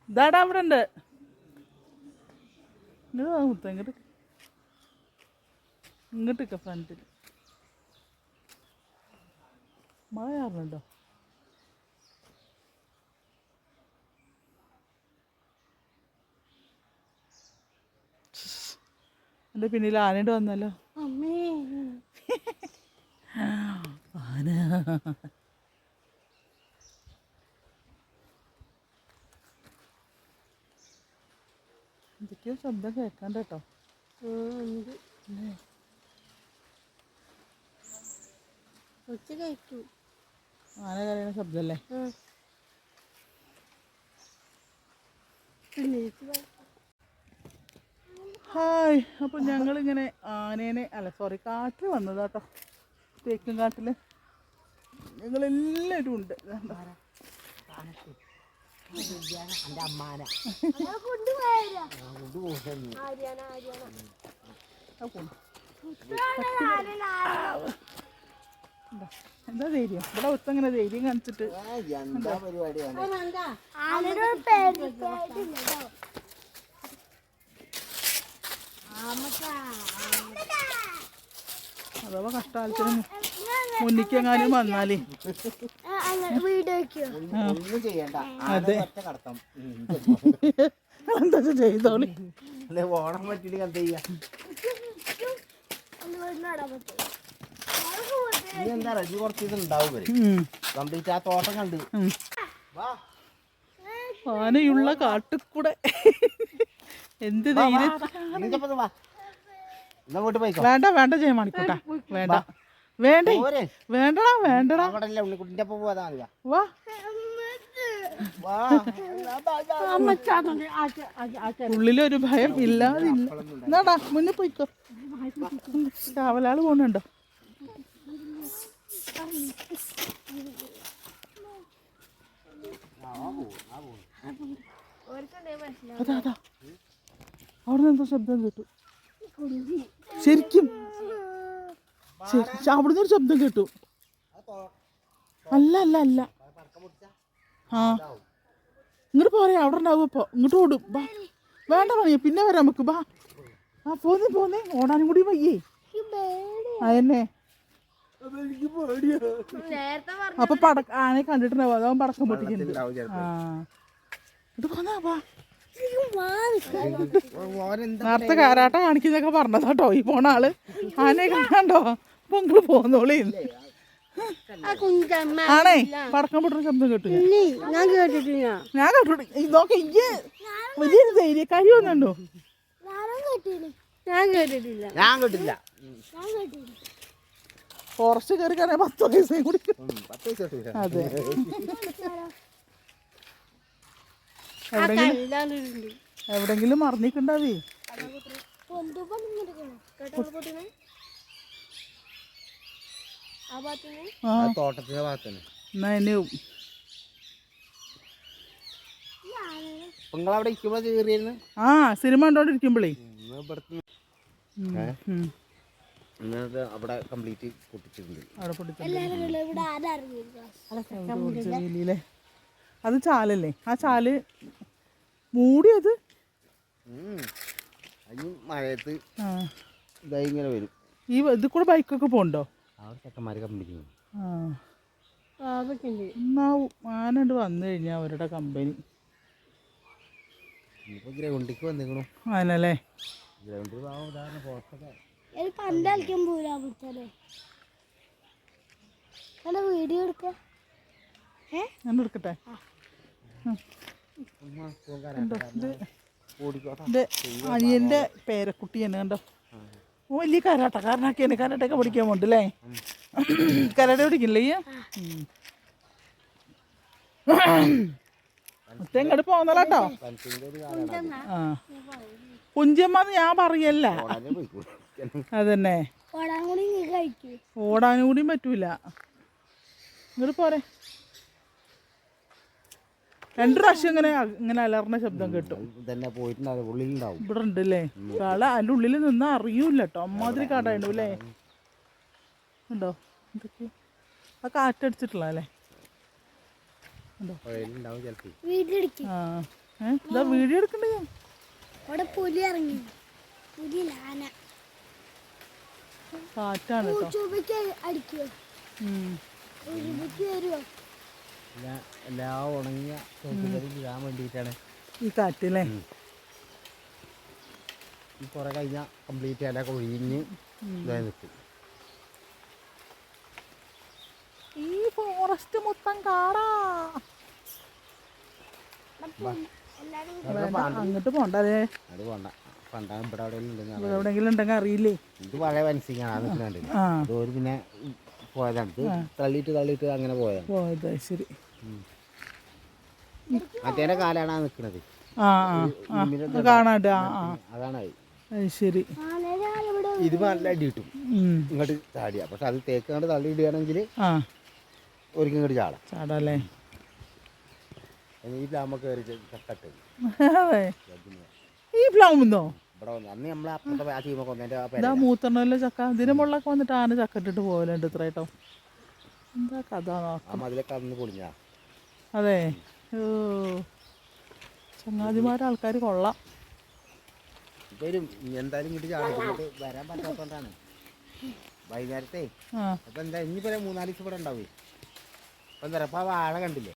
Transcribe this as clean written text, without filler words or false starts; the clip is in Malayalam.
ഇതാടാ അവിടെ ഉണ്ട്. ഇങ്ങോട്ട് ഇങ്ങോട്ടൊക്കെ ഫ്രണ്ടിൽ മഴ കാരണുണ്ടോ? എൻ്റെ പിന്നിൽ ആനയുടെ വന്നല്ലോ. ആന എന്തൊക്കെയോ ശബ്ദം കേൾക്കാണ്ട് കേട്ടോ. ആന കരയുന്ന ശബ്ദമല്ലേ? ഹായ്. അപ്പം ഞങ്ങളിങ്ങനെ കാട്ടിൽ വന്നതാട്ടോ. തേക്കും കാട്ടിൽ ഞങ്ങളെല്ലാവരും ഉണ്ട്. എന്താ ധൈര്യം ഇവിടെ ഒത്തങ്ങനെ ധൈര്യം കാണിച്ചിട്ട് അഥവാ കഷ്ടകാലത്തിന് മുന്നിക്കെങ്ങാനും വന്നാലേ അതെ എന്താ ചെയ്തോളി. ഓണം പറ്റിട്ട് കണ്ട ചെയ്യാ. എന്താ റജി കുറച്ച് ഇത് ഉണ്ടാവും കംപ്ലീറ്റ് ആ തോട്ടം കണ്ട്. ആനയുള്ള കാട്ടിക്കൂടെ എന്ത് ധൈര്യം. വേണ്ട വേണ്ട ജയമാണിക്കൂട്ടാ വേണ്ട വേണ്ട വേണ്ടടാ വേണ്ടടാ. വാ ഉള്ളിലൊരു ഭയം ഇല്ലാതില്ല. എന്നാടാ മുന്നിൽ പോയിക്കോ. കാവലാള് പോണുണ്ടോ? അതാ അതാ അവിടുന്ന് എന്തോ ശബ്ദം കേട്ടു. ശരിക്കും അവിടുന്ന് ഒരു ശബ്ദം കേട്ടു. അല്ല അല്ല അല്ല ആ ഇങ്ങോട്ട് പോരെ. അവിടെ ഉണ്ടാവും. ഇപ്പോൾ ഇങ്ങോട്ട് ഓടും. ബാ വേണ്ട പണിയ പിന്നെ വരാം നമുക്ക്. ബാ ആ പോന്നേ ഓടാനും കൂടി വയ്യേ. അതന്നെ അപ്പൊ ആനയെ കണ്ടിട്ടുണ്ടാവും. അതാവും പടക്കം പൊട്ടിക്കുന്നത്. ആ ഇത് പോന്നാ ബാ. നേരത്തെ കാരാട്ട കാണിക്കുന്നൊക്കെ പറഞ്ഞതാട്ടോ ഈ പോണ ആള്. ആനയെ കണ്ടോ? അപ്പൊ നിങ്ങള് പോന്നോളി. ആണേ പടക്കം പൊട്ടുന്ന ശബ്ദം കേട്ടു. ഞാൻ കേട്ടു. നോക്കെ ഇയ്യ് വലിയൊരു ധൈര്യക്കാരി വന്നുണ്ടോ? ഞാൻ കേട്ടില്ല. ഫോറസ്റ്റ് കയറി കാണാൻ 10 പൈസയും കൂടി. അതെ എവിടെങ്കിലും മറിഞ്ഞിട്ടുണ്ടാവേ. തോട്ടത്തിന്റെ ഭാഗത്തന്നെ നിങ്ങളവിടെ ഇരിക്കുമ്പോ കയറിയായിരുന്നു. ആ സിനിമ കണ്ടോണ്ടിരിക്കുമ്പോളേ അവിടെ കംപ്ലീറ്റ് പൊട്ടിച്ചിട്ടുണ്ട്. അത് ചാലല്ലേ? ആ ചാല് മൂടിയത് മഴയത്ത് ഇങ്ങനെ വരും. ഈ ഇത് കൂടെ ബൈക്കൊക്കെ പോണ്ടോ? ചെക്കന്മാര് കമ്പനി ആനണ്ട് വന്നു കഴിഞ്ഞാ അവരുടെ കമ്പനി ഗ്രൗണ്ടിക്ക് വന്നിക്കണു. ആനല്ലേ? ഗ്രൗണ്ടിൽ വീഡിയോ എടുക്കട്ടെ. അനിയന്റെ പേരക്കുട്ടി തന്നെ കണ്ടോ? വലിയ കരാട്ടക്കാരനാക്കിയാണ്. കരാട്ടൊക്കെ പഠിക്കാൻ പോണ്ടല്ലേ? കരാട്ട പഠിക്കില്ലേ? തെങ്ങട് പോന്നല്ലോ. ആ കുഞ്ചമ്മന്ന് ഞാൻ പറയല്ല. അതന്നെ ഓടാനും കൂടിയും പറ്റൂല. ഇങ്ങോട്ട് പോരെ. 2 പ്രാവശ്യം ഇങ്ങനെ അലർന്ന ശബ്ദം കേട്ടു. ഇവിടെ ഉണ്ടല്ലേ കാള. അതിൻ്റെ ഉള്ളിൽ നിന്ന് അറിയൂല കേട്ടോ. അമ്മാതിരി കാടായിട്ടു അല്ലേ? ഉണ്ടോ എന്തൊക്കെ ആ കാറ്റടിച്ചിട്ടുള്ള അല്ലേ? ആ ഇതാ വീഡിയോ എടുക്കണ്ടേ ഞാൻ. അവിടെ പുലി ഇറങ്ങി. പുലി ആന കാറ്റാണ് കേട്ടോ. ചുവയ്ക്ക് അടിക്കുവോ? ചുവയ്ക്ക് വരുവോ? എല്ലാ ഉണങ്ങിയ തോട്ടുകളിൽ ഇടാൻ വേണ്ടിയിട്ടാണ് ഈ കാറ്റല്ലേ. ഈ കുറെ കഴിഞ്ഞാൽ കംപ്ലീറ്റ് ഇല കൊഴിഞ്ഞ് ഇതായി നിൽക്കും. ഈ ഫോറസ്റ്റ് മൊത്തം കാടാ. അങ്ങോട്ട് പോണ്ടേ. അത് വേണ്ട പണ്ടാണ് ഇവിടെ അവിടെ ഇവിടെ എവിടെയെങ്കിലും ഉണ്ടെങ്കിൽ അറിയില്ലേ. ഇത് പഴയ ഫെൻസിങ്ങാണ് ആ നിൽക്കുന്നുണ്ട്. അതൊരു പിന്നെ പോയതാണ്. ഇത് തള്ളിയിട്ട് അങ്ങനെ പോയതാണ്. പോയത് ശരി. മറ്റേന്റെ കാലാണ് ആ നിൽക്കുന്നത്. കാണാണ്ട്. അതാണ് അത് ശരി. ഇത് നല്ല അടി കിട്ടും ഇങ്ങോട്ട് ചാടിയ. പക്ഷെ അത് തേക്ക് കണ്ട് തള്ളി ഇടുകയാണെങ്കിൽ ഒരിക്കലും ഇങ്ങോട്ട് ചാടാം. ചാടല്ലേ. ഈ പ്ലാമ കയറി ചക്കട്ട് ഈ പ്ലാവുന്നോ ഇവിടെ വന്നു. അന്ന് നമ്മൾ അപ്പുറത്തെ ആ ചീമ കൊന്നതിന്റെ ഇതാ മൂത്തെണ്ണല്ലോ ചക്ക. ഇതിന് മുകളിലൊക്കെ വന്നിട്ട് ആന ചക്കട്ടിട്ട് പോകലുണ്ട് ഇത്ര കേട്ടോ. എന്താ കഥ നോക്കാം. അതിലൊക്കെ അന്ന് പൊളിഞ്ഞാ. അതെ. ഓ ചങ്ങാതിമാരെ ആൾക്കാർ കൊള്ളാം. വരും എന്തായാലും ഇങ്ങോട്ട് ചാടിട്ട് വരാൻ പറ്റാത്തോണ്ടാണ് വൈകുന്നേരത്തെ. അപ്പൊ എന്താ ഇനിയിപ്പോ 3-4 ദിവസം ഇവിടെ ഉണ്ടാവേ. അപ്പൊ എന്താ പറയാ, അപ്പൊ ആ വാഴ കണ്ടില്ലേ.